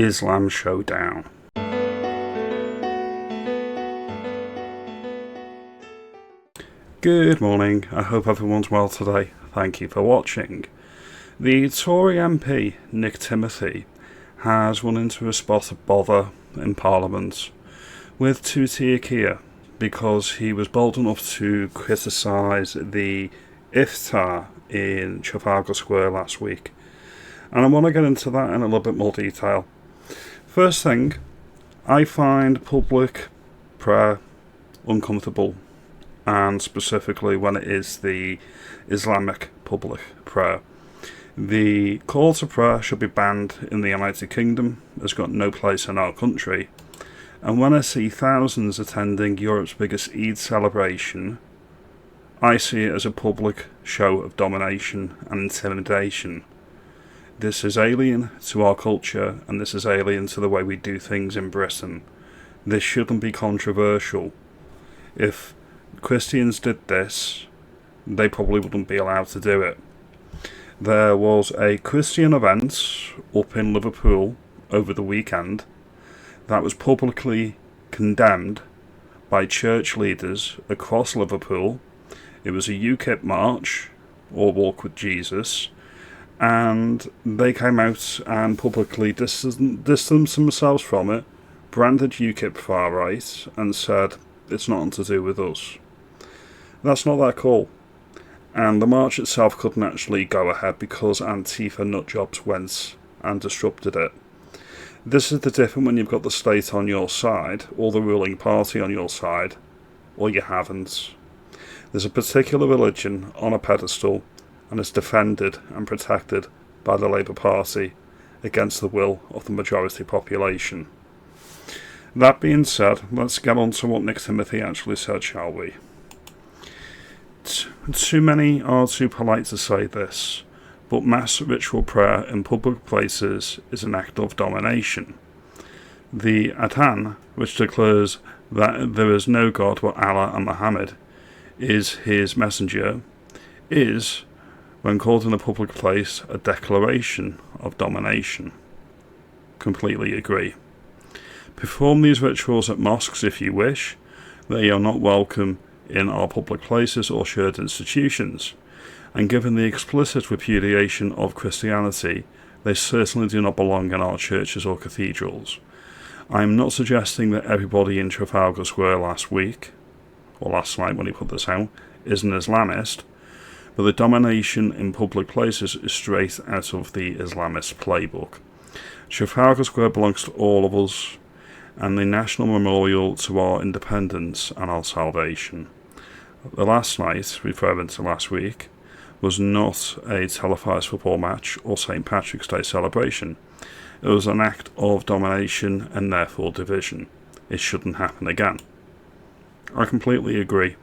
Islam Showdown. Good morning, I hope everyone's well today. Thank you for watching. The Tory MP Nick Timothy has run into a spot of bother in Parliament with Keir because he was bold enough to criticise the iftar in Trafalgar Square last week. And I want to get into that in a little bit more detail. First thing, I find public prayer uncomfortable, and specifically when it is the Islamic public prayer. The call to prayer should be banned in the United Kingdom. It's got no place in our country. And when I see thousands attending Europe's biggest Eid celebration, I see it as a public show of domination and intimidation. This is alien to our culture, and this is alien to the way we do things in Britain. This shouldn't be controversial. If Christians did this, they probably wouldn't be allowed to do it. There was a Christian event up in Liverpool over the weekend that was publicly condemned by church leaders across Liverpool. It was a UKIP march, or Walk with Jesus, and they came out and publicly distanced themselves from it, branded UKIP far right, and said it's nothing to do with us. That's not that cool. And the march itself couldn't actually go ahead because Antifa nutjobs went and disrupted it. This is the difference when you've got the state on your side, or the ruling party on your side, or you haven't. There's a particular religion on a pedestal, and is defended and protected by the Labour Party against the will of the majority population. That being said, let's get on to what Nick Timothy actually said, shall we? Too many are too polite to say this, but mass ritual prayer in public places is an act of domination. The Adhan, which declares that there is no God but Allah and Muhammad is his messenger, is, when called in a public place, a declaration of domination. Completely agree. Perform these rituals at mosques if you wish. They are not welcome in our public places or shared institutions. And given the explicit repudiation of Christianity, they certainly do not belong in our churches or cathedrals. I am not suggesting that everybody in Trafalgar Square last week, or last night when he put this out, is an Islamist, but the domination in public places is straight out of the Islamist playbook. Trafalgar Square belongs to all of us, and the national memorial to our independence and our salvation. The last night, referring to last week, was not a televised football match or St. Patrick's Day celebration. It was an act of domination and therefore division. It shouldn't happen again. I completely agree.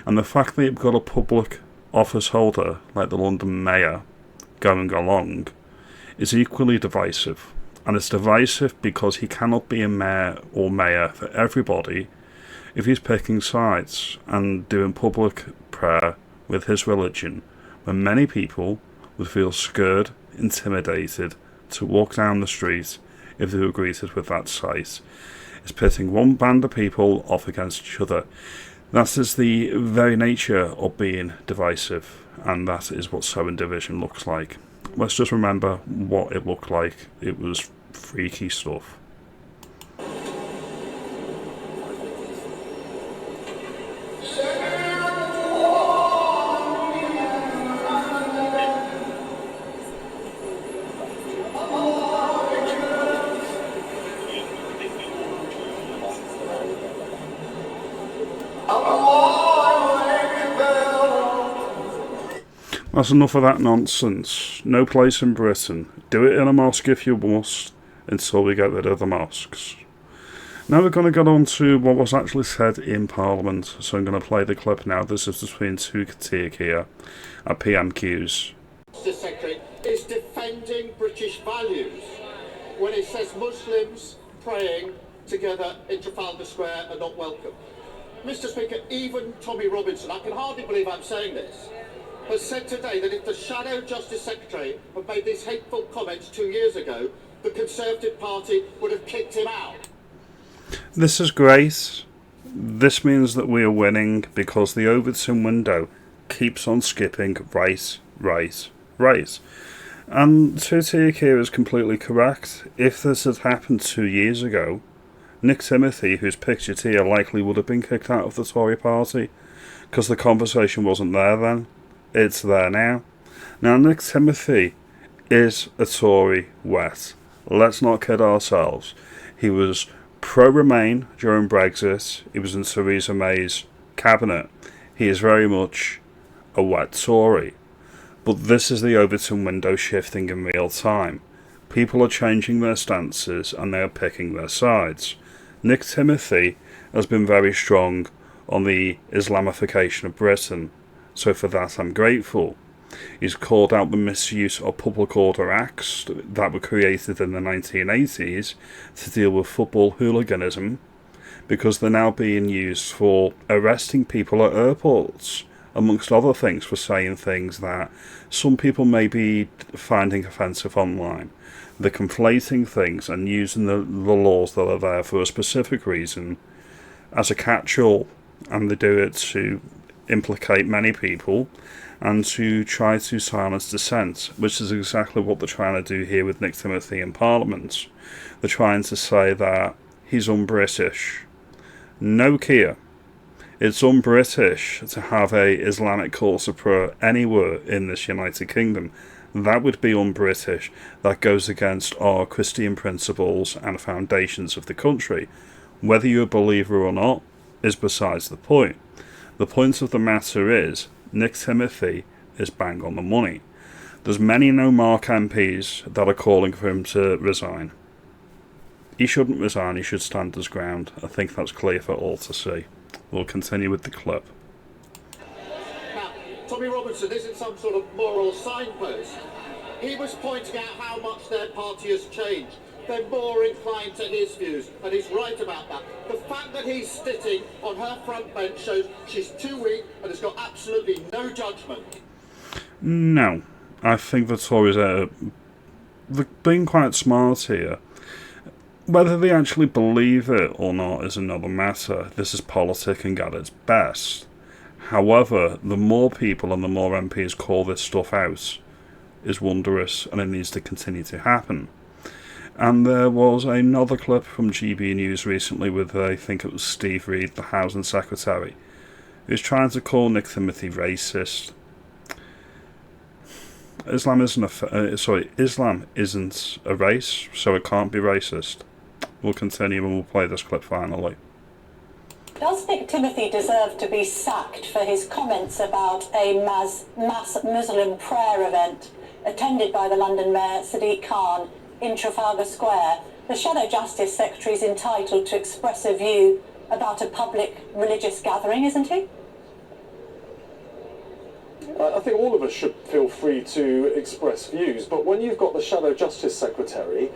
And the fact that you've got a public office holder like the London Mayor going along is equally divisive. And it's divisive because he cannot be a mayor or mayor for everybody if he's picking sides and doing public prayer with his religion, when many people would feel scared, intimidated to walk down the street if they were greeted with that sight. It's pitting one band of people off against each other. That is the very nature of being divisive, and that is what sowing division looks like. Let's just remember what it looked like. It was freaky stuff. That's enough of that nonsense. No place in Britain. Do it in a mosque if you must, until we get rid of the mosques. Now we're going to get on to what was actually said in Parliament, so I'm going to play the clip now. This is between two Keir at PMQs. The Secretary is defending British values when it says Muslims praying together in Trafalgar Square are not welcome. Mr. Speaker, even Tommy Robinson, I can hardly believe I'm saying this, has said today that if the Shadow Justice Secretary had made these hateful comments 2 years ago, the Conservative Party would have kicked him out. This is great. This means that we are winning because the Overton window keeps on skipping right. And Tutia Keir is completely correct. If this had happened 2 years ago, Nick Timothy, who's pictured here, likely would have been kicked out of the Tory party because the conversation wasn't there then. It's there now. Now, Nick Timothy is a Tory wet. Let's not kid ourselves. He was pro-Remain during Brexit. He was in Theresa May's cabinet. He is very much a wet Tory. But this is the Overton window shifting in real time. People are changing their stances and they are picking their sides. Nick Timothy has been very strong on the Islamification of Britain, so for that I'm grateful. He's called out the misuse of public order acts that were created in the 1980s to deal with football hooliganism, because they're now being used for arresting people at airports, amongst other things, for saying things that some people may be finding offensive online. They're conflating things and using the laws that are there for a specific reason as a catch-all, and they do it to implicate many people and to try to silence dissent, which is exactly what they're trying to do here with Nick Timothy in Parliament. They're trying to say that he's un-British. No, Keir. It's un-British to have a Islamic culture pro anywhere in this United Kingdom. That would be un-British. That goes against our Christian principles and foundations of the country. Whether you're a believer or not is besides the point. The point of the matter is, Nick Timothy is bang on the money. There's many no-mark MPs that are calling for him to resign. He shouldn't resign, he should stand his ground. I think that's clear for all to see. We'll continue with the clip. Now, Tommy Robinson isn't some sort of moral signpost. He was pointing out how much their party has changed. They're more inclined to his views, and he's right about that. The fact that he's sitting on her front bench shows she's too weak and has got absolutely no judgment. No, I think the Tories are being quite smart here. Whether they actually believe it or not is another matter. This is politicking at its best. However, the more people and the more MPs call this stuff out is wondrous, and it needs to continue to happen. And there was another clip from GB News recently with, I think it was Steve Reid, the Housing Secretary, who's trying to call Nick Timothy racist. Islam isn't a race, so it can't be racist. We'll continue and we'll play this clip finally. Does Nick Timothy deserve to be sacked for his comments about a mass Muslim prayer event attended by the London Mayor Sadiq Khan in Trafalgar Square? The Shadow Justice Secretary is entitled to express a view about a public religious gathering, isn't he? I think all of us should feel free to express views, but when you've got the Shadow Justice Secretary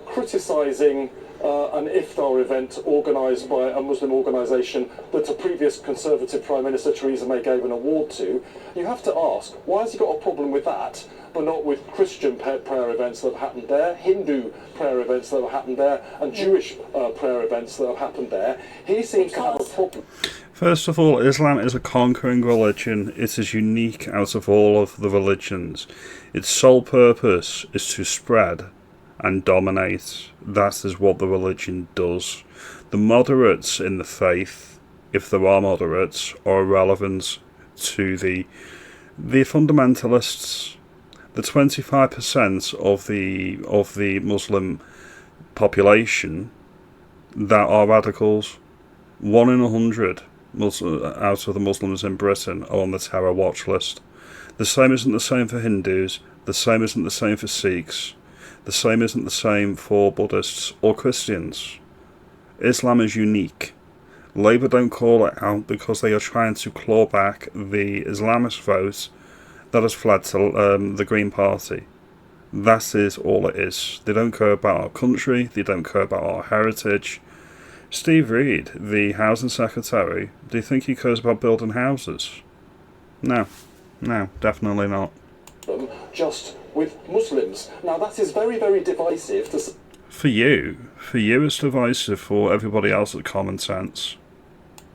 criticising an iftar event organised by a Muslim organisation that a previous Conservative Prime Minister Theresa May gave an award to, you have to ask, why has he got a problem with that, but not with Christian prayer events that have happened there, Hindu prayer events that have happened there, and Jewish prayer events that have happened there? He seems to have a problem. First of all, Islam is a conquering religion. It is unique out of all of the religions. Its sole purpose is to spread and dominate. That is what the religion does. The moderates in the faith, if there are moderates, are irrelevant to the fundamentalists. The 25% of the Muslim population that are radicals, 1 in 100 out of the Muslims in Britain are on the terror watch list. The same isn't the same for Hindus, the same isn't the same for Sikhs, the same isn't the same for Buddhists or Christians. Islam is unique. Labour don't call it out because they are trying to claw back the Islamist vote that has fled to the Green Party. That is all it is. They don't care about our country, they don't care about our heritage. Steve Reid, the Housing Secretary, do you think he cares about building houses? No, definitely not. Just with Muslims. Now, that is very, very divisive to For you it's divisive. For everybody else, it's common sense.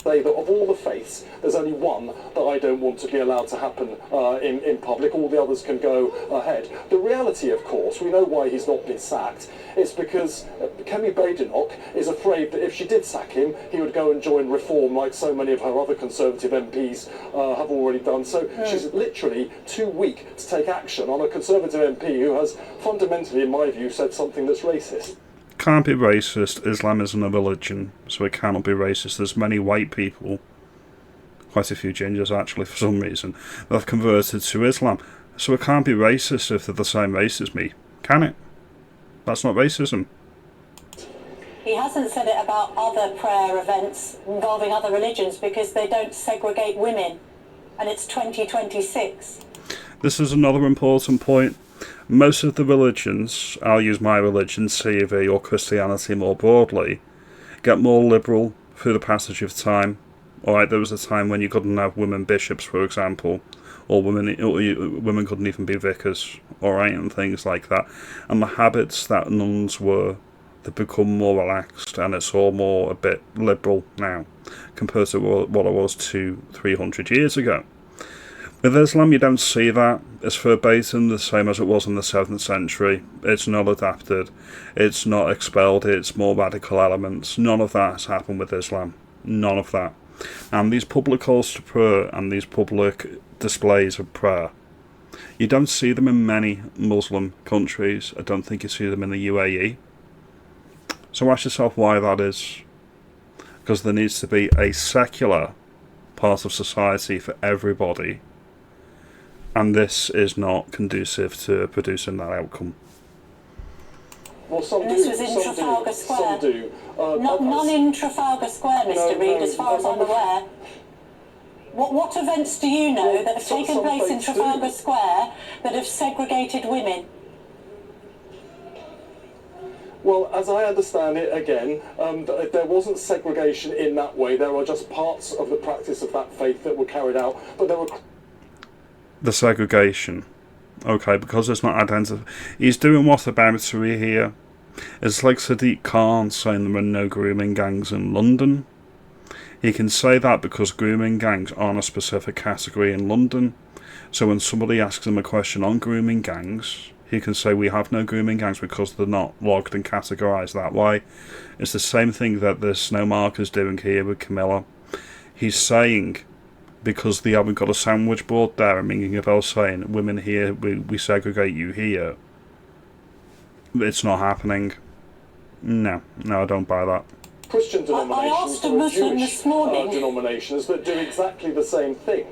say that of all the faiths, there's only one that I don't want to be allowed to happen in public. All the others can go ahead. The reality, of course, we know why he's not been sacked. It's because Kemi is afraid that if she did sack him, he would go and join Reform like so many of her other Conservative MPs have already done. So she's literally too weak to take action on a Conservative MP who has fundamentally, in my view, said something that's racist. Can't be racist. Islam isn't a religion, so it cannot be racist. There's many white people, quite a few gingers actually for some reason, that have converted to Islam. So it can't be racist if they're the same race as me, can it? That's not racism. He hasn't said it about other prayer events involving other religions because they don't segregate women, and it's 2026. This is another important point. Most of the religions, I'll use my religion, CV, or Christianity more broadly, get more liberal through the passage of time. Alright, there was a time when you couldn't have women bishops, for example, or women couldn't even be vicars, alright, and things like that. And the habits that nuns were, they've become more relaxed, and it's all more a bit liberal now, compared to what it was 200-300 years ago. With Islam, you don't see that. It's verbatim the same as it was in the 7th century. It's not adapted. It's not expelled. It's more radical elements. None of that has happened with Islam. None of that. And these public calls to prayer and these public displays of prayer, you don't see them in many Muslim countries. I don't think you see them in the UAE. So ask yourself why that is. Because there needs to be a secular part of society for everybody. And this is not conducive to producing that outcome. Well, some And do. this was in Trafalgar Square. Some do. None in Trafalgar Square, Mr. Reid, as far as I'm aware. What events do you know that have taken place in Trafalgar Square that have segregated women? Well, as I understand it, again, there wasn't segregation in that way. There are just parts of the practice of that faith that were carried out, but there were... The segregation. Okay, because it's not identified. He's doing what about here? It's like Sadiq Khan saying there are no grooming gangs in London. He can say that because grooming gangs aren't a specific category in London. So when somebody asks him a question on grooming gangs, he can say we have no grooming gangs because they're not logged and categorised that way. It's the same thing that the Snowmarker's doing here with Camilla. He's saying, because they haven't got a sandwich board there and ringing a bell saying, women here, we segregate you here. It's not happening. No, I don't buy that. Christian denominations I asked a Muslim this morning, denominations that do exactly the same thing.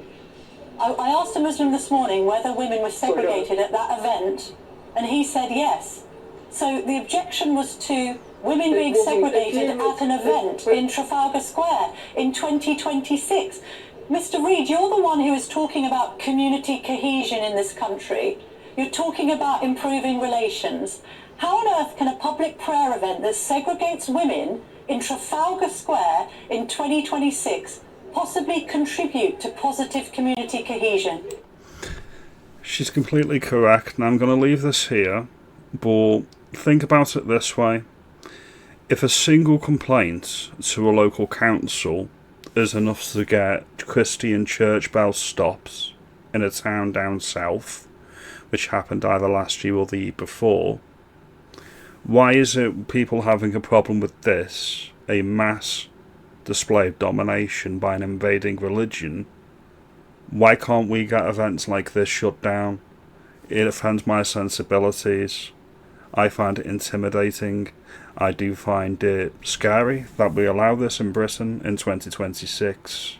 I asked a Muslim this morning whether women were segregated at that event, and he said yes. So the objection was to women being segregated at an event in Trafalgar Square in 2026. Mr. Reid, you're the one who is talking about community cohesion in this country. You're talking about improving relations. How on earth can a public prayer event that segregates women in Trafalgar Square in 2026 possibly contribute to positive community cohesion? She's completely correct, and I'm going to leave this here, but think about it this way. If a single complaint to a local council is enough to get Christian church bells stopped in a town down south, which happened either last year or the year before, why is it people having a problem with this, a mass display of domination by an invading religion? Why can't we get events like this shut down? It offends my sensibilities. I find it intimidating. I do find it scary that we allow this in Britain in 2026.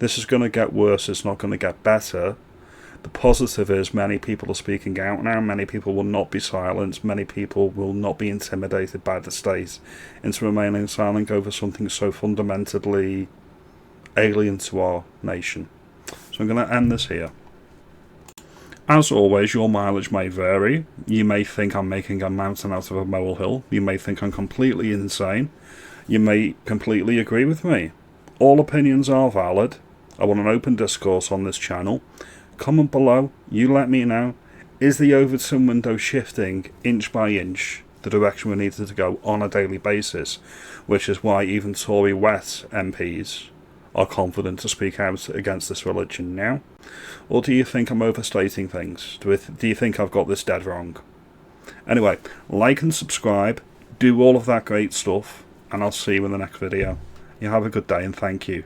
This is going to get worse, it's not going to get better. The positive is many people are speaking out now, many people will not be silenced, many people will not be intimidated by the state into remaining silent over something so fundamentally alien to our nation. So I'm going to end this here. As always, your mileage may vary. You may think I'm making a mountain out of a molehill. You may think I'm completely insane. You may completely agree with me. All opinions are valid. I want an open discourse on this channel. Comment below. You let me know. Is the Overton window shifting inch by inch the direction we needed to go on a daily basis, which is why even Tory wet MPs are confident to speak out against this religion now? Or do you think I'm overstating things? Do you think I've got this dead wrong? Anyway, like and subscribe, do all of that great stuff, and I'll see you in the next video. You have a good day and thank you.